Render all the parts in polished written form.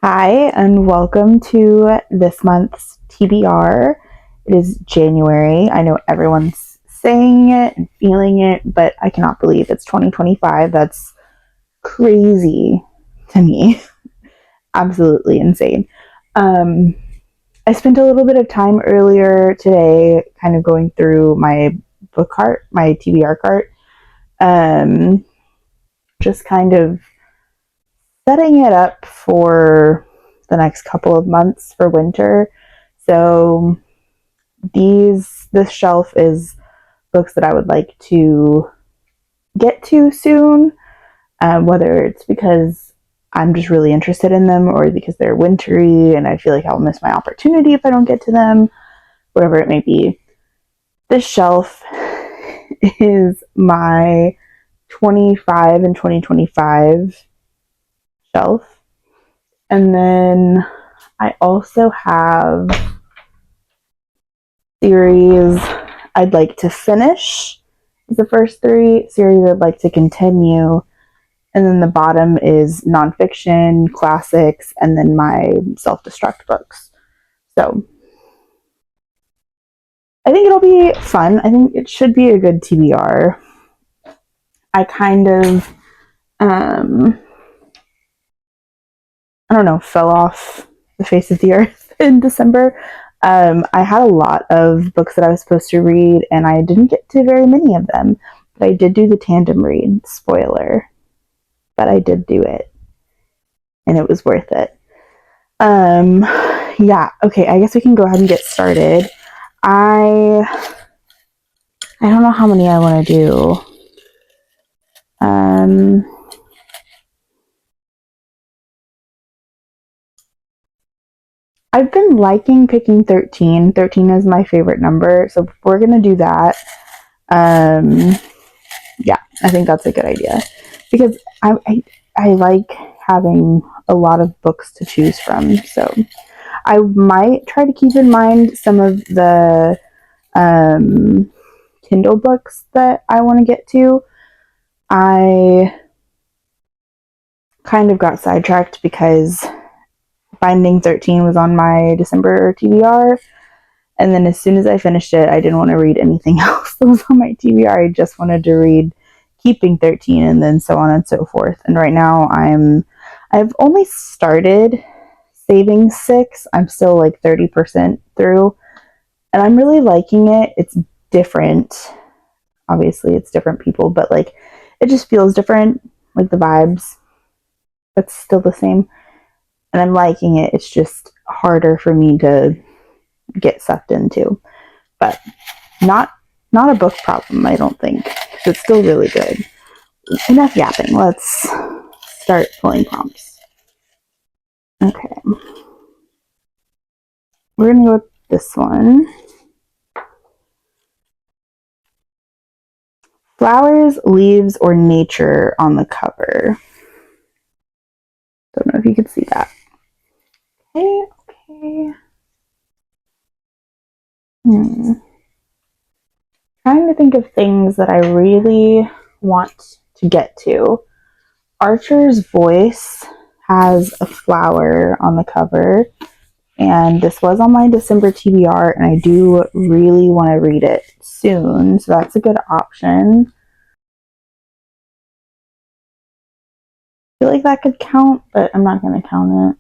Hi, and welcome to this month's TBR. It is January. I know everyone's saying it and feeling it, but I cannot believe it's 2025. That's crazy to me. Absolutely insane. Um, I spent a little bit of time earlier today kind of going through my book cart, my TBR cart, um, just kind of setting it up for the next couple of months for winter. So this shelf is books that I would like to get to soon, whether it's because I'm just really interested in them or because they're wintry and I feel like I'll miss my opportunity if I don't get to them, whatever it may be. This shelf is my 25 and 2025 shelf. And then I also have series I'd like to finish. The first three series I'd like to continue. And then the bottom is nonfiction, classics, and then my self-destruct books. So I think it'll be fun. I think it should be a good TBR. I kind of, I don't know, fell off the face of the earth in December. I had a lot of books that I was supposed to read, and I didn't get to very many of them. But I did do the tandem read. Spoiler. But I did do it, and it was worth it. Yeah. Okay. I guess we can go ahead and get started. I don't know how many I want to do. I've been liking picking 13. 13 is my favorite number, so we're gonna do that. Um, yeah, I think that's a good idea because I like having a lot of books to choose from. So I might try to keep in mind some of the Kindle books that I want to get to. I kind of got sidetracked because Binding 13 was on my December TBR. And then as soon as I finished it, I didn't want to read anything else that was on my TBR. I just wanted to read Keeping 13 and then so on and so forth. And right now I've only started Saving 6. I'm still like 30% through. And I'm really liking it. It's different. Obviously, it's different people, but like it just feels different. Like the vibes, it's still the same. And I'm liking it. It's just harder for me to get sucked into. But not not a book problem, I don't think. It's still really good. Enough yapping. Let's start pulling prompts. Okay. We're gonna go with this one. Flowers, leaves, or nature on the cover. Don't know if you can see that. Okay. Trying to think of things that I really want to get to. Archer's Voice has a flower on the cover, and this was on my December TBR, and I do really want to read it soon, so that's a good option. I feel like that could count, but I'm not going to count it.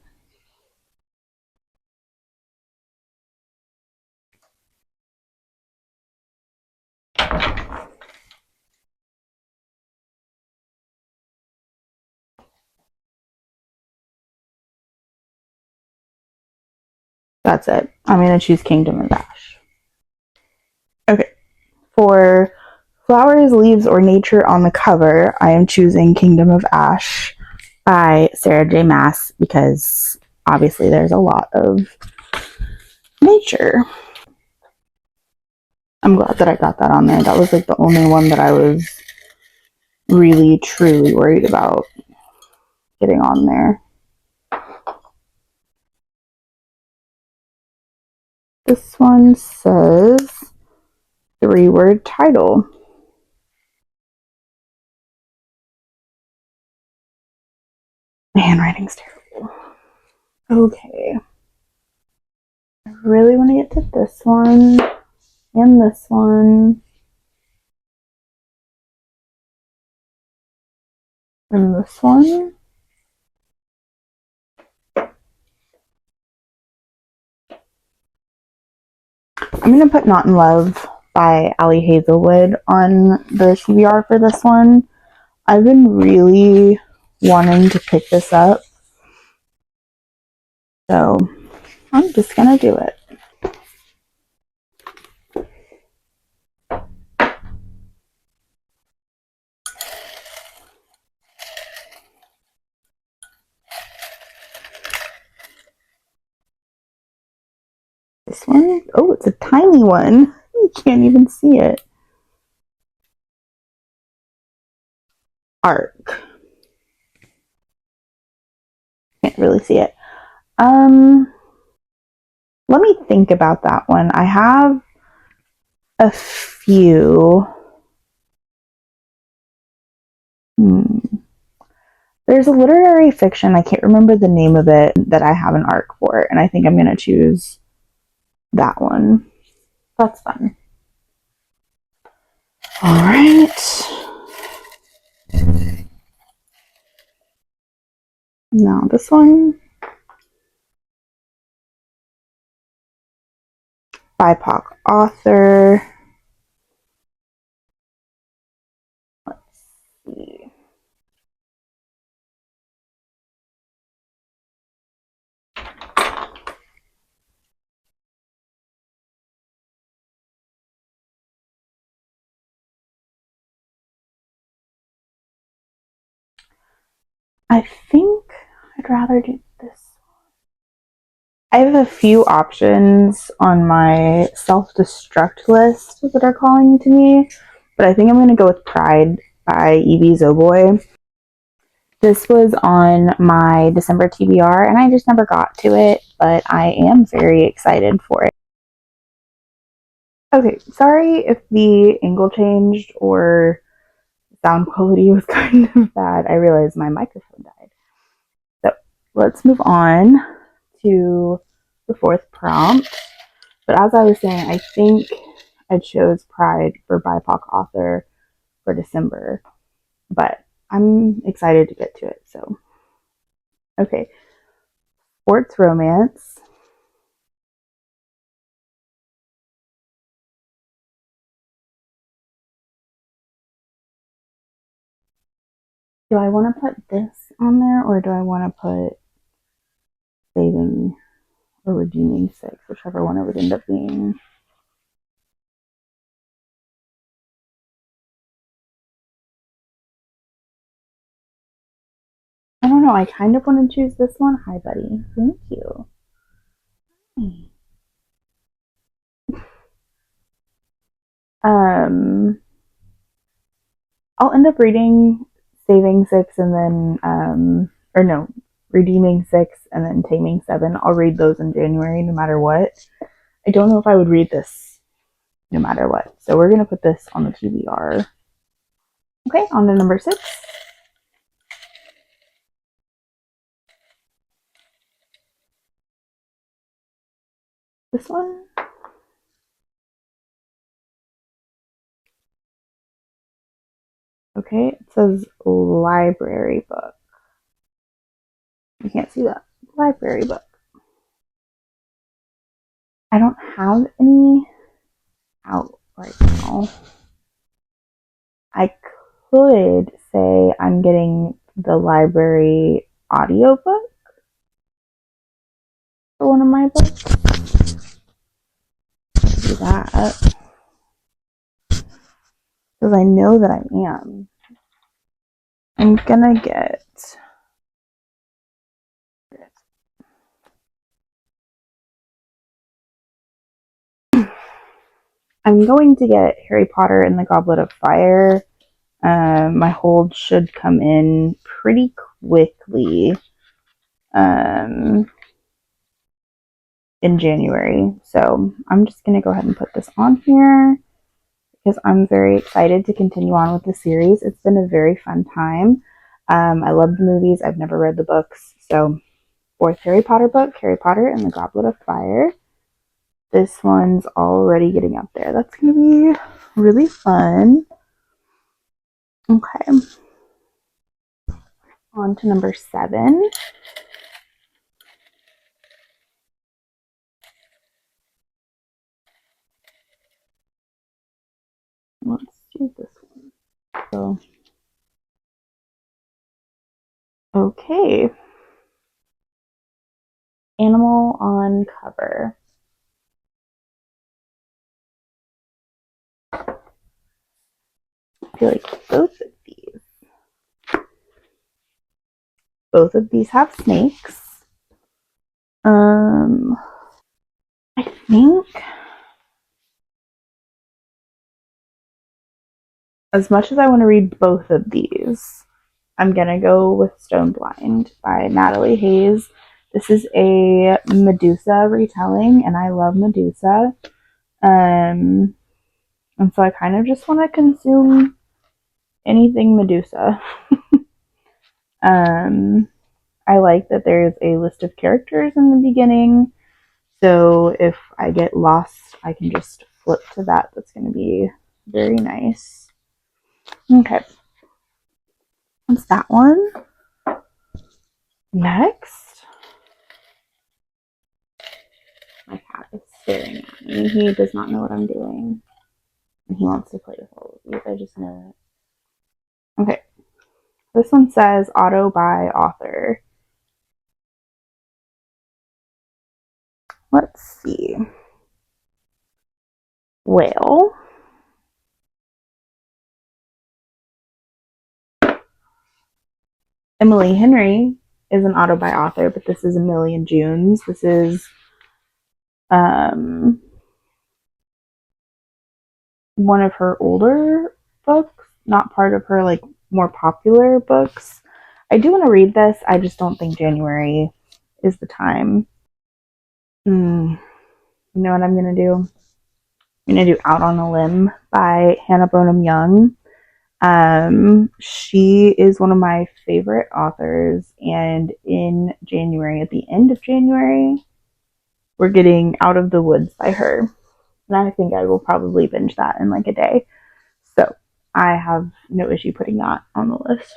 That's it. I'm going to choose Kingdom of Ash. Okay. For flowers, leaves, or nature on the cover, I am choosing Kingdom of Ash by Sarah J. Maas because obviously there's a lot of nature. I'm glad that I got that on there. That was like the only one that I was really truly worried about getting on there. This one says 3-word title. My handwriting's terrible. Okay. I really want to get to this one and this one and this one. I'm going to put Not in Love by Ali Hazelwood on the TBR for this one. I've been really wanting to pick this up, so I'm just going to do it. This one, oh, it's a tiny one. You can't even see it. Arc. Can't really see it. Let me think about that one. I have a few. There's a literary fiction, I can't remember the name of it, that I have an arc for, and I think I'm going to choose that one. That's fun. All right. Now this one. BIPOC author. Let's see. I think I'd rather do this. I have a few options on my self-destruct list that are calling to me, but I think I'm going to go with Pride by Evie Zoboy. This was on my December TBR, and I just never got to it, but I am very excited for it. Okay, sorry if the angle changed or sound quality was kind of bad. I realized my microphone died. So let's move on to the fourth prompt. But as I was saying, I think I chose Pride for BIPOC author for December, but I'm excited to get to it. So, okay, sports romance. Do I want to put this on there, or do I want to put saving or redeeming six, whichever one it would end up being? I don't know. I kind of want to choose this one. Hi, buddy. Thank you. Um, I'll end up reading Saving Six and then, or no, Redeeming Six and then Taming Seven. I'll read those in January no matter what. I don't know if I would read this no matter what. So we're going to put this on the TBR. Okay, on to number 6. This one. Okay, it says library book. You can't see that. Library book. I don't have any out right now. I could say I'm getting the library audiobook for one of my books. Do that. Because I know that I am. I'm gonna get Harry Potter and the Goblet of Fire. My hold should come in pretty quickly in January. So I'm just going to go ahead and put this on here because I'm very excited to continue on with the series. It's been a very fun time. I love the movies. I've never read the books. So fourth Harry Potter book, Harry Potter and the Goblet of Fire. This one's already getting up there. That's going to be really fun. Okay. On to number 7. Let's do this one. So, okay. Animal on cover. I feel like both of these have snakes. I think as much as I want to read both of these, I'm gonna go with Stone Blind by Natalie Hayes. This is a Medusa retelling, and I love Medusa. And so I kind of just want to consume anything Medusa. I like that there's a list of characters in the beginning, so if I get lost, I can just flip to that. That's going to be very nice. Okay, what's that one? Next, my cat is staring at me. He does not know what I'm doing, and he wants to play with all of these. I just know it. Okay, this one says auto by author. Let's see. Well, Emily Henry is an auto by author, but this is A Million Junes. This is um, one of her older books, not part of her like more popular books. I do want to read this. I just don't think January is the time. You know what I'm gonna do? I'm gonna do Out on a Limb by Hannah Bonham Young. She is one of my favorite authors, and in January, at the end of January, we're getting Out of the Woods by her. And I think I will probably binge that in like a day. So I have no issue putting that on the list.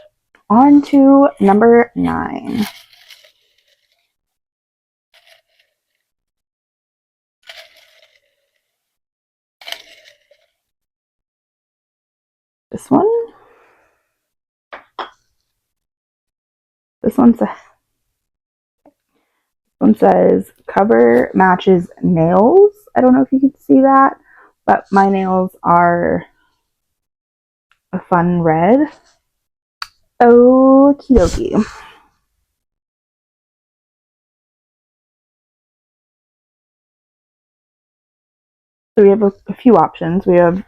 On to number 9. This one. This one says cover matches nails. I don't know if you can see that, but my nails are a fun red. Okie dokie. So we have a few options. We have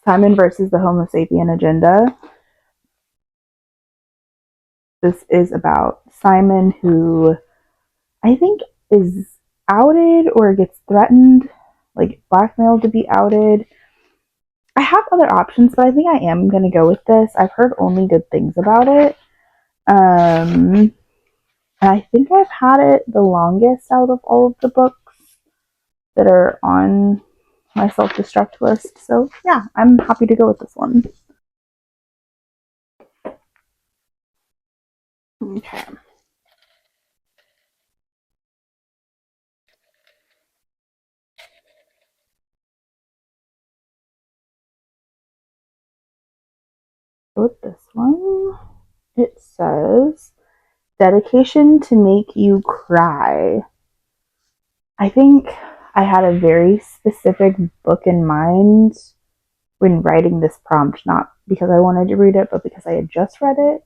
Simon versus the Homo sapien agenda. This is about Simon, who I think is outed or gets threatened, like blackmailed to be outed. I have other options, but I think I am going to go with this. I've heard only good things about it. And I think I've had it the longest out of all of the books that are on my self-destruct list. So yeah, I'm happy to go with this one. Okay. With this one, it says dedication to make you cry. I think I had a very specific book in mind when writing this prompt, not because I wanted to read it, but because I had just read it.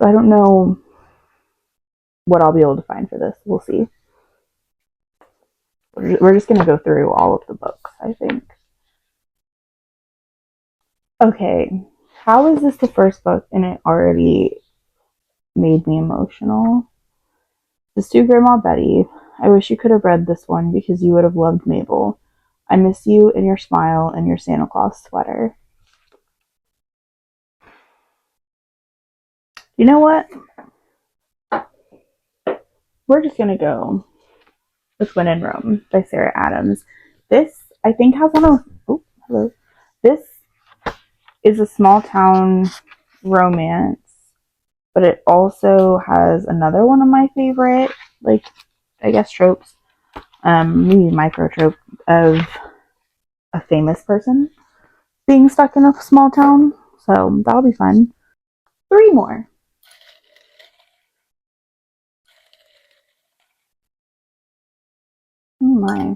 So I don't know what I'll be able to find for this. We'll see. We're just going to go through all of the books, I think. Okay, how is this the first book and it already made me emotional? This to Grandma Betty. I wish you could have read this one because you would have loved Mabel. I miss you and your smile and your Santa Claus sweater. You know what? we're just gonna go with When in Rome by Sarah Adams. This, I think, has one of, oh, hello. This is a small town romance, but it also has another one of my favorite, like, I guess, tropes, maybe micro trope of a famous person being stuck in a small town. So that'll be fun. Three more. Oh my.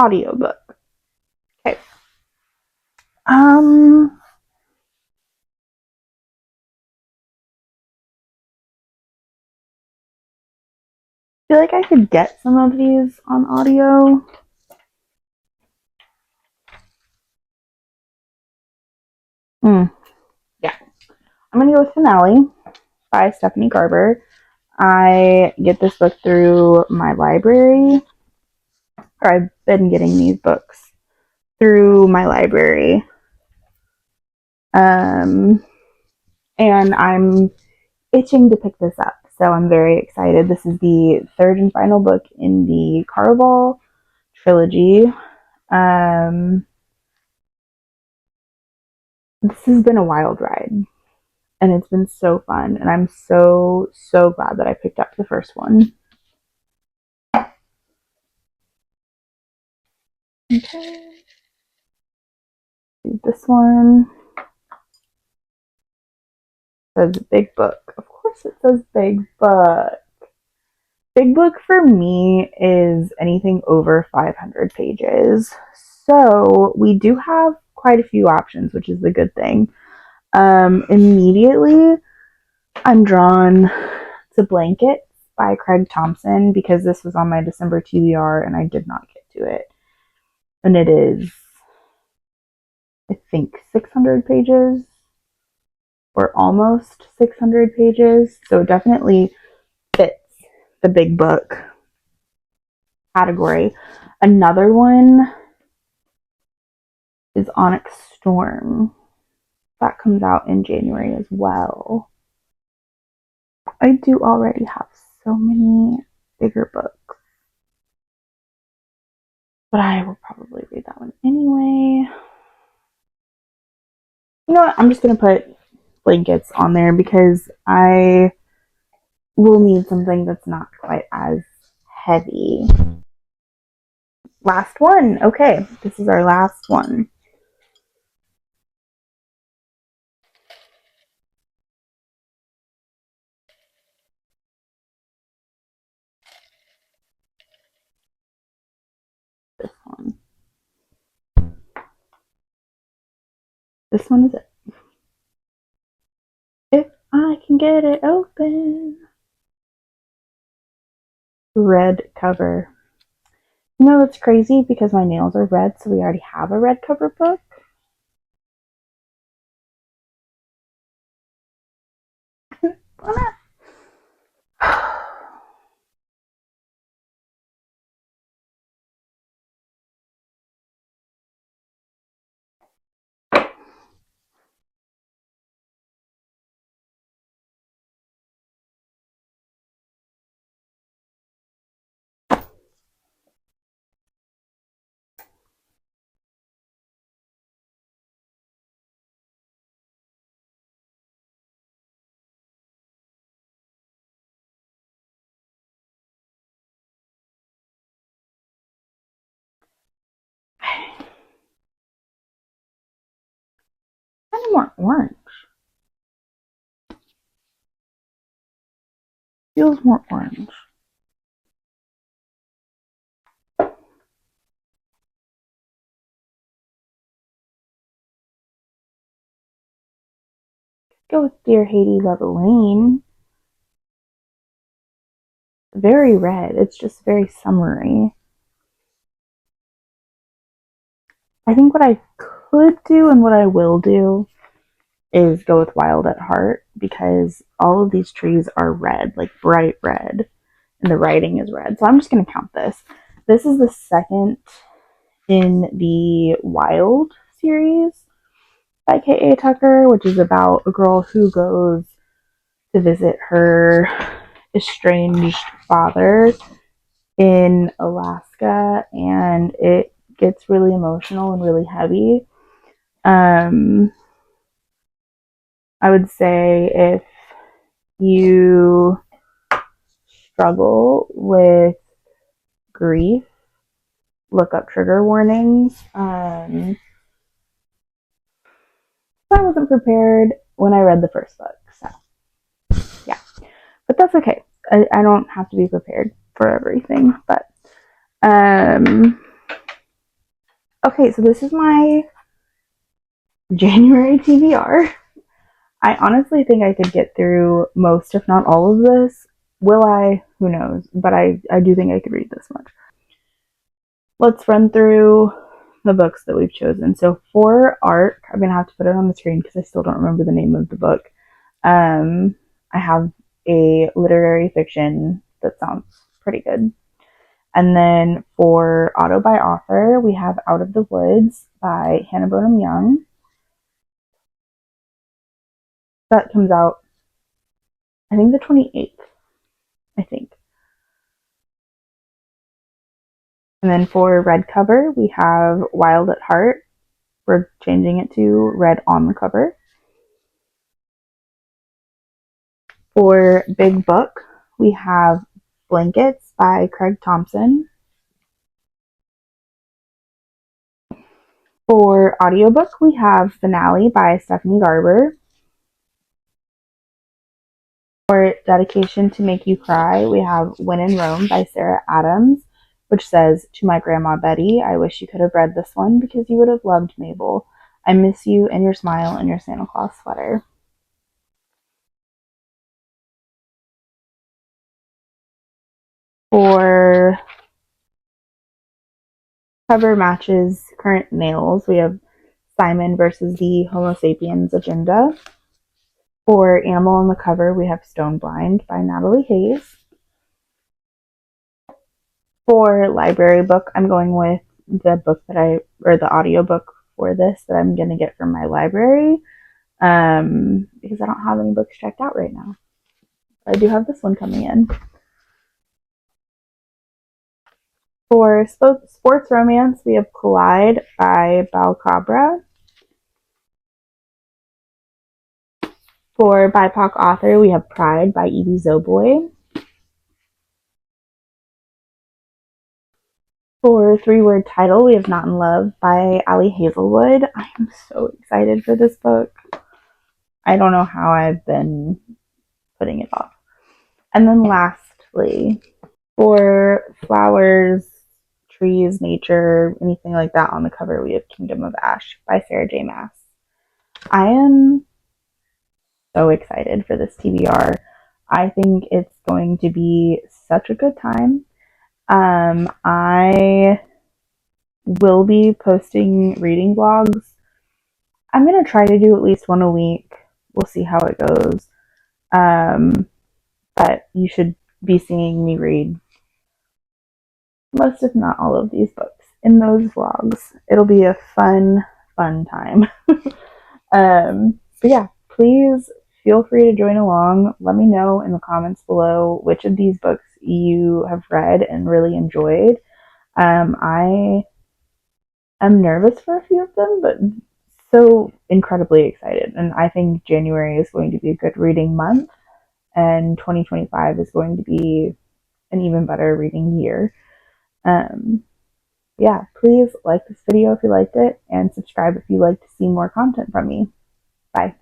Audiobook. Okay. I feel like I could get some of these on audio. Yeah. I'm gonna go with Finale by Stephanie Garber. I get this book through my library, or I've been getting these books through my library. Um, and I'm itching to pick this up, so I'm very excited. This is the third and final book in the Caraval trilogy. This has been a wild ride, and it's been so fun, and I'm so glad that I picked up the first one. Okay, this one says big book. Of course it says big book. Big book for me is anything over 500 pages. So we do have quite a few options, which is the good thing. Immediately, I'm drawn to Blankets by Craig Thompson because this was on my December TBR and I did not get to it. And it is, I think, 600 pages or almost 600 pages. So it definitely fits the big book category. Another one is Onyx Storm. That comes out in January as well. I do already have so many bigger books, but I will probably read that one anyway. You know what? I'm just going to put Blankets on there because I will need something that's not quite as heavy. Last one. Okay, this is our last one. This one. This one is it. If I can get it open. Red cover. You know, it's crazy because my nails are red, so we already have a red cover book. Kind of more orange. Feels more orange. Go with Dear Haiti, Love Elaine. Very red. It's just very summery. I think what I could do and what I will do is go with Wild at Heart because all of these trees are red, like bright red. and the writing is red. So I'm just going to count this. This is the second in the Wild series by K.A. Tucker, which is about a girl who goes to visit her estranged father in Alaska, and it gets really emotional and really heavy. I would say if you struggle with grief, look up trigger warnings. I wasn't prepared when I read the first book, so yeah, but that's okay. I don't have to be prepared for everything, but okay, so this is my January TBR. I honestly think I could get through most, if not all of this. Will I? Who knows? But I do think I could read this much. Let's run through the books that we've chosen. So for Arc, I'm going to have to put it on the screen because I still don't remember the name of the book. I have a literary fiction that sounds pretty good. And then for auto by author, we have Out of the Woods by Hannah Bonham Young. That comes out, I think, the 28th, I think. And then for red cover, we have Wild at Heart. We're changing it to red on the cover. For big book, we have Blankets by Craig Thompson. For audiobook, we have Finale by Stephanie Garber. For dedication to make you cry, we have When in Rome by Sarah Adams, which says, "To my grandma Betty, I wish you could have read this one because you would have loved Mabel. I miss you and your smile and your Santa Claus sweater." For cover matches current nails, we have Simon versus the Homo sapiens agenda. For animal on the cover, we have Stone Blind by Natalie Hayes. For library book, I'm going with the book or the audiobook for this that I'm going to get from my library, because I don't have any books checked out right now. I do have this one coming in. For sports romance, we have Collide by Balcabra. For BIPOC author, we have Pride by Evie Zoboy. For three-word title, we have Not in Love by Ali Hazelwood. I am so excited for this book. I don't know how I've been putting it off. And then lastly, for flowers, trees, nature, anything like that on the cover, we have Kingdom of Ash by Sarah J. Maas. I am so excited for this TBR. I think it's going to be such a good time. I will be posting reading vlogs. I'm going to try to do at least one a week. We'll see how it goes. But you should be seeing me read most, if not all, of these books in those vlogs. It'll be a fun time. But yeah, please feel free to join along. Let me know in the comments below which of these books you have read and really enjoyed. I am nervous for a few of them, but so incredibly excited. And I think January is going to be a good reading month, and 2025 is going to be an even better reading year. Yeah, please like this video if you liked it, and subscribe if you'd like to see more content from me. Bye.